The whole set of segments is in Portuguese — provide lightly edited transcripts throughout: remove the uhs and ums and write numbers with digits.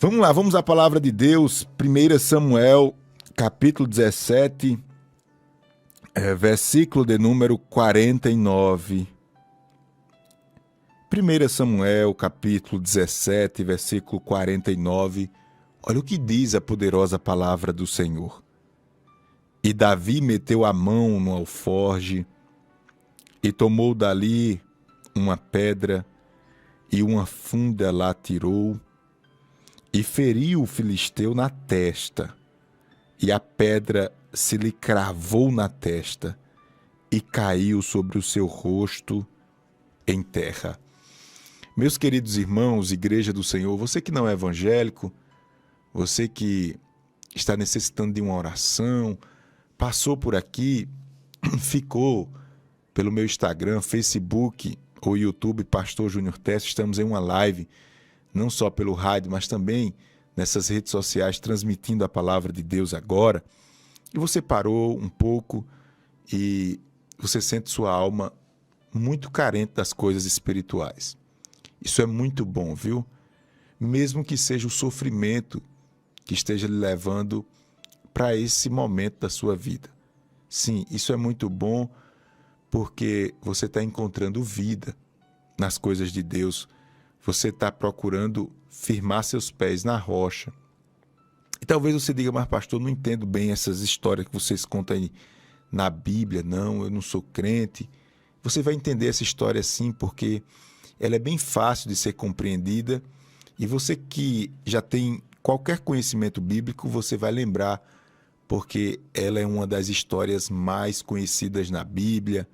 Vamos lá, vamos à palavra de Deus, 1 Samuel, capítulo 17, versículo de número 49. 1 Samuel, capítulo 17, versículo 49. Olha o que diz a poderosa palavra do Senhor. E Davi meteu a mão no alforje e tomou dali uma pedra e uma funda lá tirou e feriu o filisteu na testa, e a pedra se lhe cravou na testa e caiu sobre o seu rosto em terra. Meus queridos irmãos, Igreja do Senhor, você que não é evangélico, você que está necessitando de uma oração, passou por aqui, ficou pelo meu Instagram, Facebook ou YouTube, Pastor Júnior Teste, estamos em uma live, não só pelo rádio, mas também nessas redes sociais, transmitindo a palavra de Deus agora, e você parou um pouco e você sente sua alma muito carente das coisas espirituais. Isso é muito bom, viu? Mesmo que seja o sofrimento que esteja lhe levando para esse momento da sua vida. Sim, isso é muito bom porque você está encontrando vida nas coisas de Deus. Você está procurando firmar seus pés na rocha. E talvez você diga, mas pastor, não entendo bem essas histórias que vocês contam aí na Bíblia. Não, eu não sou crente. Você vai entender essa história sim, porque ela é bem fácil de ser compreendida. E você que já tem qualquer conhecimento bíblico, você vai lembrar, porque ela é uma das histórias mais conhecidas na Bíblia,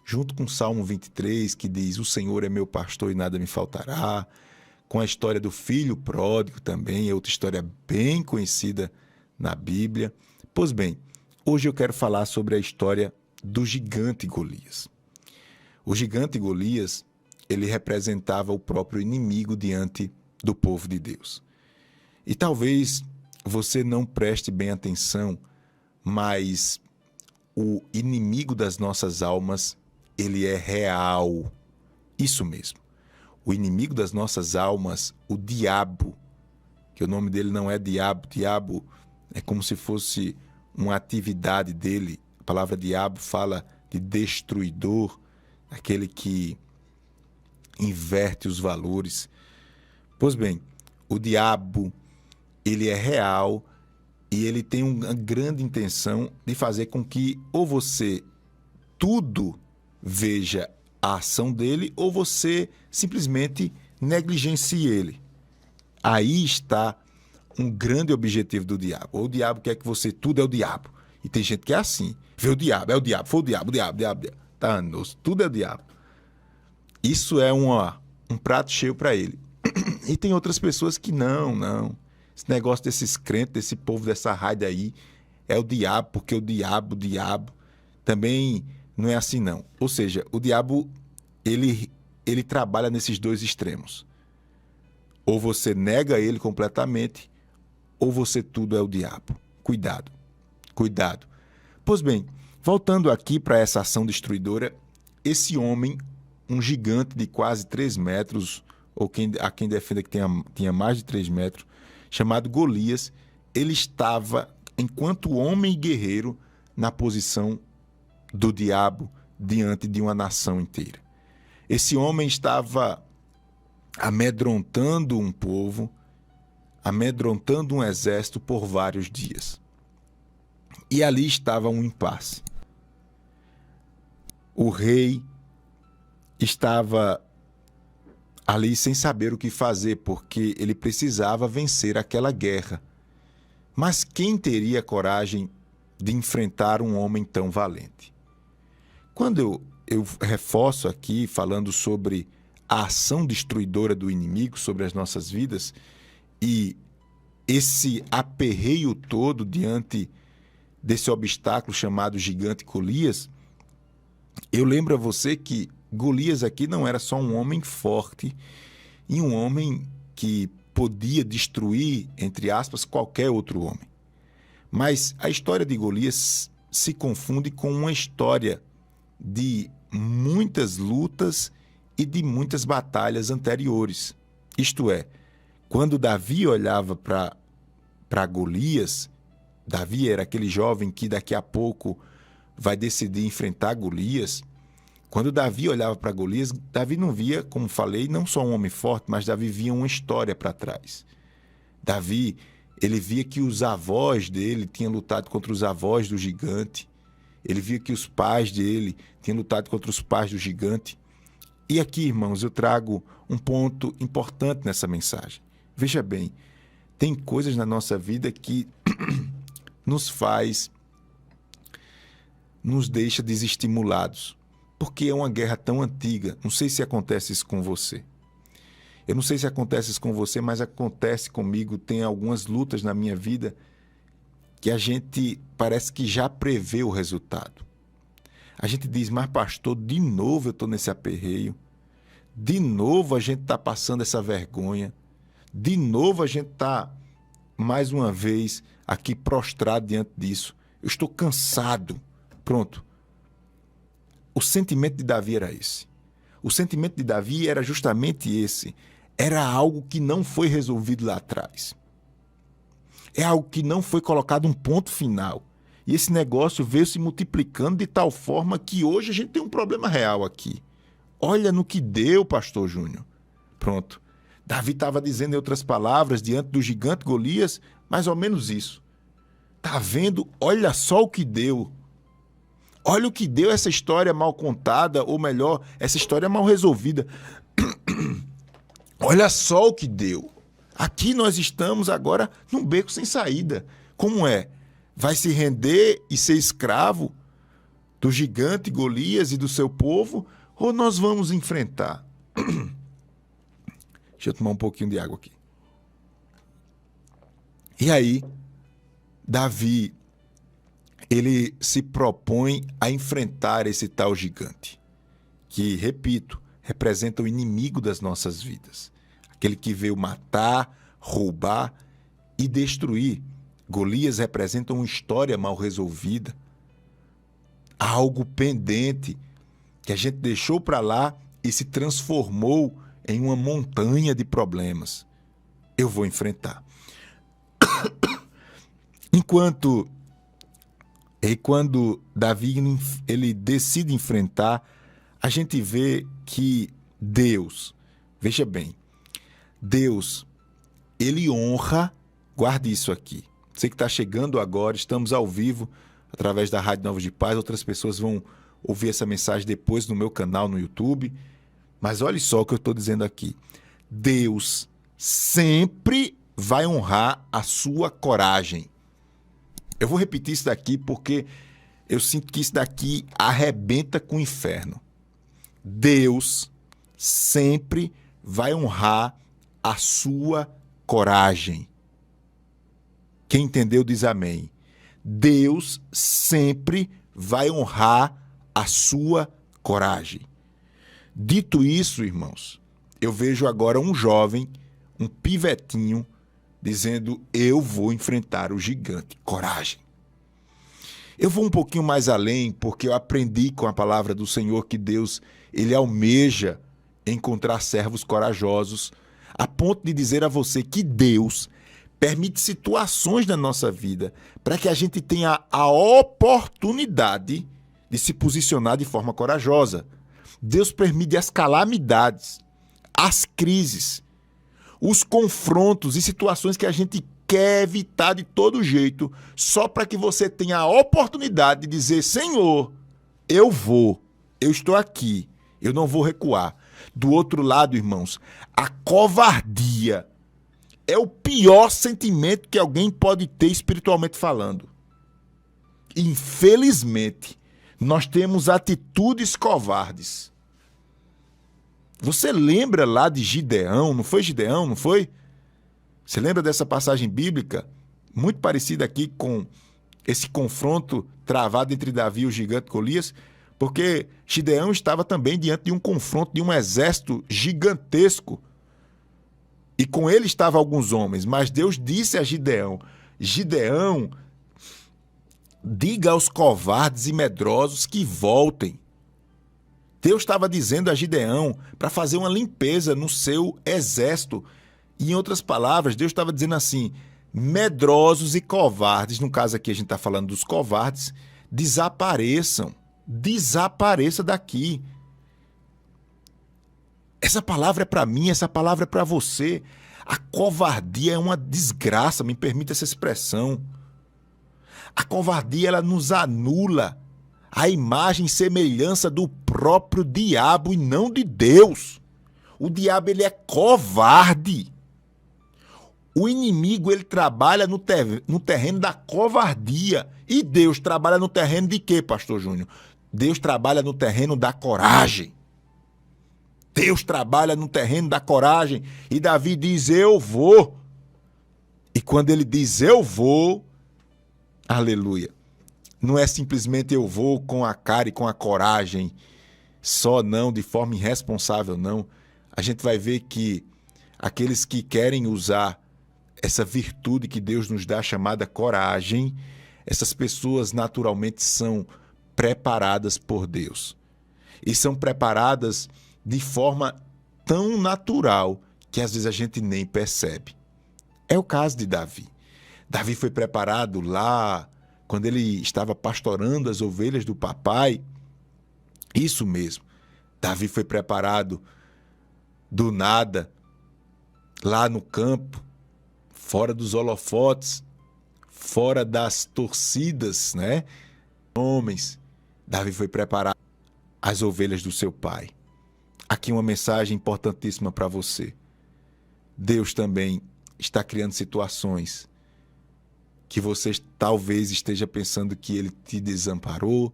junto com o Salmo 23, que diz, o Senhor é meu pastor e nada me faltará, com a história do filho pródigo também, é outra história bem conhecida na Bíblia. Pois bem, hoje eu quero falar sobre a história do gigante Golias. O gigante Golias, ele representava o próprio inimigo diante do povo de Deus. E talvez você não preste bem atenção, mas o inimigo das nossas almas, ele é real. Isso mesmo. O inimigo das nossas almas, o diabo, que o nome dele não é diabo, diabo é como se fosse uma atividade dele. A palavra diabo fala de destruidor, aquele que inverte os valores. Pois bem, o diabo, ele é real e ele tem uma grande intenção de fazer com que ou você tudo veja a ação dele ou você simplesmente negligencie ele. Aí está um grande objetivo do diabo. Ou o diabo quer que você tudo é o diabo. E tem gente que é assim. Vê o diabo, é o diabo, foi o diabo, o diabo. Tá, tudo é o diabo. Isso é um prato cheio para ele. E tem outras pessoas que não. Esse negócio desses crentes, desse povo, dessa raia aí, é o diabo, porque o diabo também não é assim não. Ou seja, o diabo, ele trabalha nesses dois extremos. Ou você nega ele completamente, ou você tudo é o diabo. Cuidado. Pois bem, voltando aqui para essa ação destruidora, esse homem, um gigante de quase 3 metros, ou há quem defenda que tinha mais de 3 metros, chamado Golias, ele estava, enquanto homem e guerreiro, na posição do diabo diante de uma nação inteira. Esse homem estava amedrontando um povo, amedrontando um exército por vários dias. E ali estava um impasse. O rei estava ali sem saber o que fazer, porque ele precisava vencer aquela guerra. Mas quem teria coragem de enfrentar um homem tão valente? Quando eu reforço aqui, falando sobre a ação destruidora do inimigo sobre as nossas vidas e esse aperreio todo diante desse obstáculo chamado gigante Golias, eu lembro a você que Golias aqui não era só um homem forte e um homem que podia destruir, entre aspas, qualquer outro homem. Mas a história de Golias se confunde com uma história de muitas lutas e de muitas batalhas anteriores. Isto é, Quando Davi olhava para Golias, Davi era aquele jovem que daqui a pouco vai decidir enfrentar Golias. Quando Davi olhava para Golias, Davi não via, como falei, não só um homem forte, mas Davi via uma história para trás. Davi, ele via que os avós dele tinham lutado contra os avós do gigante. Ele via que os pais dele tinham lutado contra os pais do gigante. E aqui, irmãos, eu trago um ponto importante nessa mensagem. Veja bem, tem coisas na nossa vida que nos deixa desestimulados, porque é uma guerra tão antiga. Não sei se acontece isso com você. Eu não sei se acontece isso com você, mas acontece comigo. Tem algumas lutas na minha vida que a gente parece que já prevê o resultado. A gente diz, mas pastor, de novo eu estou nesse aperreio. De novo a gente está passando essa vergonha. De novo a gente está, mais uma vez, aqui prostrado diante disso. Eu estou cansado. Pronto. O sentimento de Davi era esse. O sentimento de Davi era justamente esse. Era algo que não foi resolvido lá atrás. É algo que não foi colocado um ponto final. E esse negócio veio se multiplicando de tal forma que hoje a gente tem um problema real aqui. Olha no que deu, pastor Júnior. Pronto. Davi estava dizendo, em outras palavras, diante do gigante Golias, mais ou menos isso. Tá vendo? Olha só o que deu. Olha o que deu essa história mal contada, ou melhor, essa história mal resolvida. Olha só o que deu. Aqui nós estamos agora num beco sem saída. Como é? Vai se render e ser escravo do gigante Golias e do seu povo? Ou nós vamos enfrentar? Deixa eu tomar um pouquinho de água aqui. E aí, Davi, ele se propõe a enfrentar esse tal gigante, que, repito, representa o inimigo das nossas vidas. Aquele que veio matar, roubar e destruir. Golias representa uma história mal resolvida, algo pendente que a gente deixou para lá e se transformou em uma montanha de problemas. Eu vou enfrentar. Quando Davi ele decide enfrentar, a gente vê que Deus, veja bem, Deus, ele honra, guarde isso aqui. Você que está chegando agora, estamos ao vivo, através da Rádio Novos de Paz, outras pessoas vão ouvir essa mensagem depois no meu canal no YouTube, mas olha só o que eu estou dizendo aqui. Deus sempre vai honrar a sua coragem. Eu vou repetir isso daqui porque eu sinto que isso daqui arrebenta com o inferno. Deus sempre vai honrar a sua coragem. Quem entendeu diz amém. Deus sempre vai honrar a sua coragem. Dito isso, irmãos, eu vejo agora um jovem, um pivetinho, dizendo, eu vou enfrentar o gigante. Coragem. Eu vou um pouquinho mais além, porque eu aprendi com a palavra do Senhor que Deus, ele almeja encontrar servos corajosos, a ponto de dizer a você que Deus permite situações na nossa vida para que a gente tenha a oportunidade de se posicionar de forma corajosa. Deus permite as calamidades, as crises, os confrontos e situações que a gente quer evitar de todo jeito, só para que você tenha a oportunidade de dizer, Senhor, eu estou aqui, eu não vou recuar. Do outro lado, irmãos, a covardia é o pior sentimento que alguém pode ter espiritualmente falando. Infelizmente, nós temos atitudes covardes. Você lembra lá de Gideão? Não foi Gideão, não foi? Você lembra dessa passagem bíblica? Muito parecida aqui com esse confronto travado entre Davi e o gigante Golias, porque Gideão estava também diante de um confronto de um exército gigantesco. E com ele estavam alguns homens, mas Deus disse a Gideão, Gideão, diga aos covardes e medrosos que voltem. Deus estava dizendo a Gideão para fazer uma limpeza no seu exército. E, em outras palavras, Deus estava dizendo assim: medrosos e covardes, no caso aqui a gente está falando dos covardes, desapareçam. Desapareça daqui. Essa palavra é para mim, essa palavra é para você. A covardia é uma desgraça, me permita essa expressão. A covardia, ela nos anula a imagem e semelhança do próprio diabo e não de Deus. O diabo, ele é covarde. O inimigo, ele trabalha no terreno da covardia. E Deus trabalha no terreno de quê, pastor Júnior? Deus trabalha no terreno da coragem. Deus trabalha no terreno da coragem. E Davi diz: eu vou. E quando ele diz eu vou, aleluia, não é simplesmente eu vou com a cara e com a coragem só, não, de forma irresponsável, não. A gente vai ver que aqueles que querem usar essa virtude que Deus nos dá, chamada coragem, essas pessoas naturalmente são preparadas por Deus. E são preparadas de forma tão natural que às vezes a gente nem percebe. É o caso de Davi. Davi foi preparado lá quando ele estava pastorando as ovelhas do papai. Isso mesmo. Davi foi preparado do nada, lá no campo, fora dos holofotes, fora das torcidas, né? Homens. Davi foi preparar as ovelhas do seu pai. Aqui uma mensagem importantíssima para você. Deus também está criando situações que você talvez esteja pensando que ele te desamparou,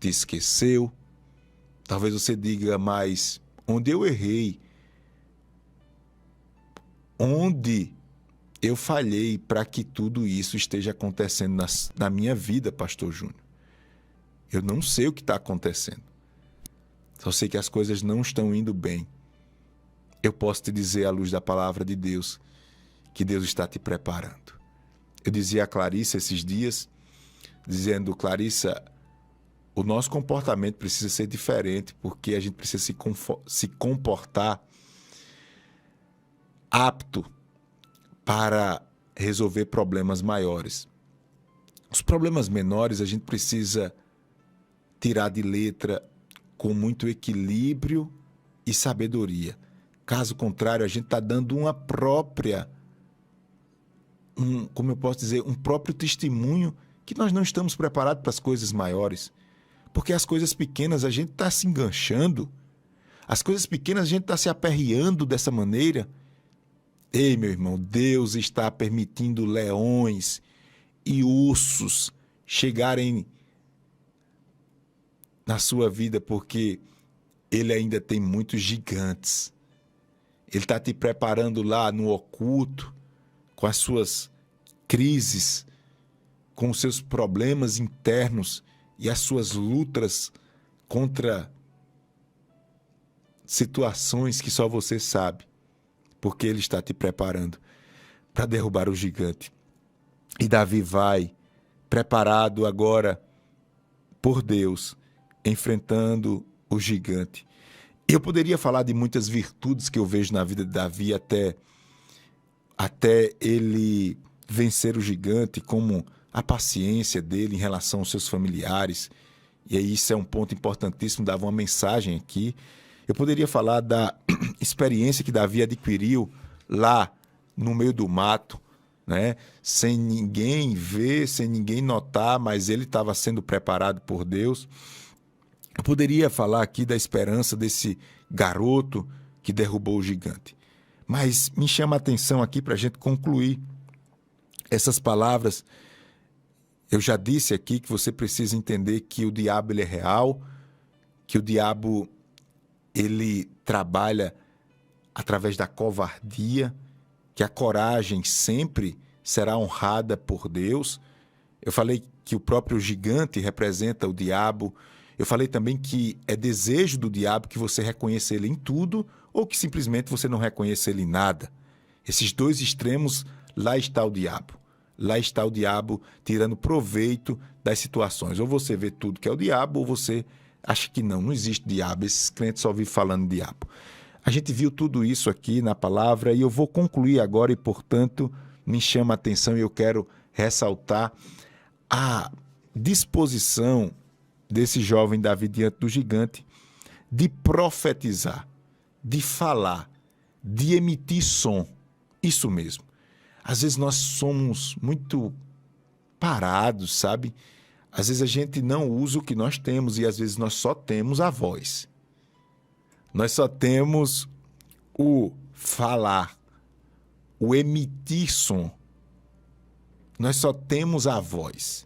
te esqueceu. Talvez você diga: mas onde eu errei? Onde eu falhei para que tudo isso esteja acontecendo na minha vida, pastor Júnior? Eu não sei o que está acontecendo. Só sei que as coisas não estão indo bem. Eu posso te dizer, à luz da palavra de Deus, que Deus está te preparando. Eu dizia a Clarissa esses dias, dizendo: Clarissa, o nosso comportamento precisa ser diferente, porque a gente precisa se comportar apto para resolver problemas maiores. Os problemas menores a gente precisa tirar de letra com muito equilíbrio e sabedoria. Caso contrário, a gente está dando uma própria, como eu posso dizer, um próprio testemunho que nós não estamos preparados para as coisas maiores. Porque as coisas pequenas a gente está se enganchando, as coisas pequenas a gente está se aperreando dessa maneira. Ei, meu irmão, Deus está permitindo leões e ursos chegarem na sua vida, porque ele ainda tem muitos gigantes. Ele está te preparando lá no oculto, com as suas crises, com os seus problemas internos e as suas lutas contra situações que só você sabe, porque ele está te preparando para derrubar o gigante. E Davi vai preparado agora por Deus, enfrentando o gigante. Eu poderia falar de muitas virtudes que eu vejo na vida de Davi até ele vencer o gigante, como a paciência dele em relação aos seus familiares. E aí isso é um ponto importantíssimo, dava uma mensagem aqui. Eu poderia falar da experiência que Davi adquiriu lá no meio do mato, né? Sem ninguém ver, sem ninguém notar, mas ele estava sendo preparado por Deus. Eu poderia falar aqui da esperança desse garoto que derrubou o gigante. Mas me chama a atenção aqui para a gente concluir essas palavras. Eu já disse aqui que você precisa entender que o diabo ele é real, que o diabo ele trabalha através da covardia, que a coragem sempre será honrada por Deus. Eu falei que o próprio gigante representa o diabo. Eu falei também que é desejo do diabo que você reconheça ele em tudo ou que simplesmente você não reconheça ele em nada. Esses dois extremos, lá está o diabo. Lá está o diabo tirando proveito das situações. Ou você vê tudo que é o diabo ou você acha que não existe diabo. Esses crentes só vivem falando diabo. A gente viu tudo isso aqui na palavra e eu vou concluir agora e, portanto, me chama a atenção e eu quero ressaltar a disposição desse jovem Davi diante do gigante de profetizar, de falar, de emitir som. Isso mesmo. Às vezes nós somos muito parados, sabe? Às vezes a gente não usa o que nós temos e às vezes nós só temos a voz. Nós só temos o falar, o emitir som. Nós só temos a voz.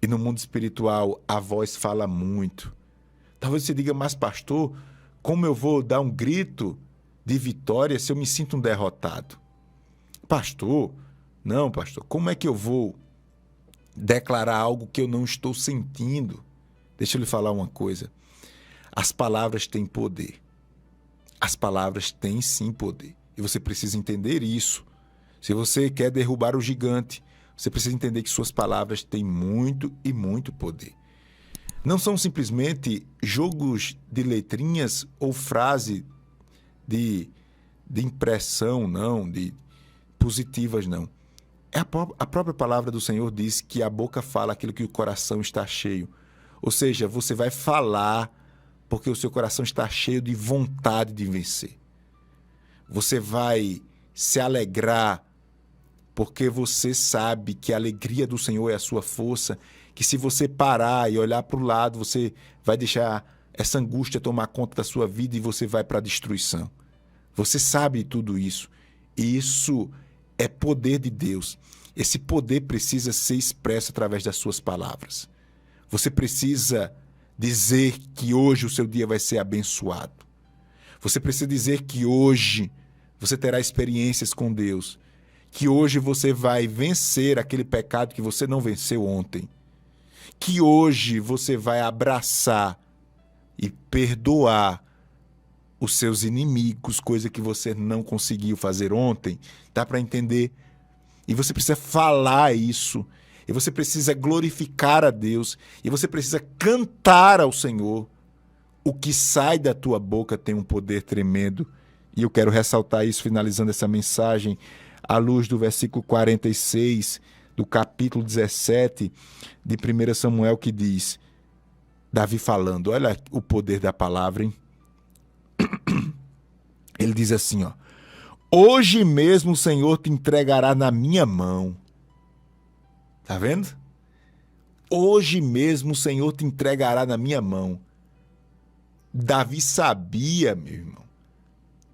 E no mundo espiritual, a voz fala muito. Talvez você diga, mas pastor, como eu vou dar um grito de vitória se eu me sinto um derrotado? Pastor, não, pastor, como é que eu vou declarar algo que eu não estou sentindo? Deixa eu lhe falar uma coisa. As palavras têm poder. As palavras têm sim poder. E você precisa entender isso. Se você quer derrubar o gigante, você precisa entender que suas palavras têm muito e muito poder. Não são simplesmente jogos de letrinhas ou frase de impressão, não, de positivas, não. A própria palavra do Senhor diz que a boca fala aquilo que o coração está cheio. Ou seja, você vai falar porque o seu coração está cheio de vontade de vencer. Você vai se alegrar porque você sabe que a alegria do Senhor é a sua força, que se você parar e olhar para o lado, você vai deixar essa angústia tomar conta da sua vida e você vai para a destruição. Você sabe tudo isso. E isso é poder de Deus. Esse poder precisa ser expresso através das suas palavras. Você precisa dizer que hoje o seu dia vai ser abençoado. Você precisa dizer que hoje você terá experiências com Deus. Que hoje você vai vencer aquele pecado que você não venceu ontem. Que hoje você vai abraçar e perdoar os seus inimigos, coisa que você não conseguiu fazer ontem. Dá para entender? E você precisa falar isso. E você precisa glorificar a Deus. E você precisa cantar ao Senhor. O que sai da tua boca tem um poder tremendo. E eu quero ressaltar isso, finalizando essa mensagem, à luz do versículo 46, do capítulo 17 de 1 Samuel, que diz, Davi falando, olha o poder da palavra, hein? Ele diz assim, ó, hoje mesmo o Senhor te entregará na minha mão. Tá vendo? Hoje mesmo o Senhor te entregará na minha mão. Davi sabia, meu irmão,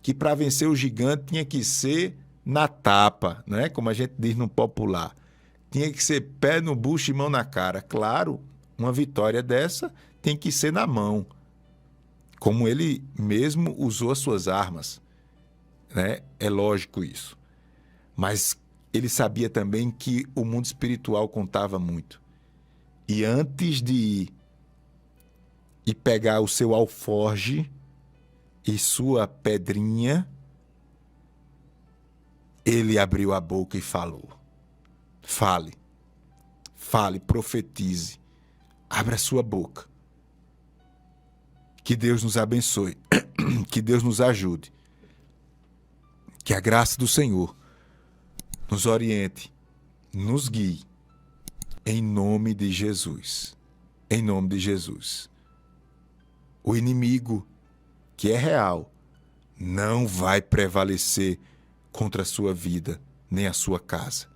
que para vencer o gigante tinha que ser na tapa, né? Como a gente diz no popular. Tinha que ser pé no bucho e mão na cara. Claro, uma vitória dessa tem que ser na mão. Como ele mesmo usou as suas armas, né? É lógico isso. Mas ele sabia também que o mundo espiritual contava muito. E antes de ir e pegar o seu alforge e sua pedrinha, ele abriu a boca e falou. Fale, profetize, abra a sua boca. Que Deus nos abençoe, que Deus nos ajude, que a graça do Senhor nos oriente, nos guie, em nome de Jesus. Em nome de Jesus. O inimigo, que é real, não vai prevalecer contra a sua vida, nem a sua casa.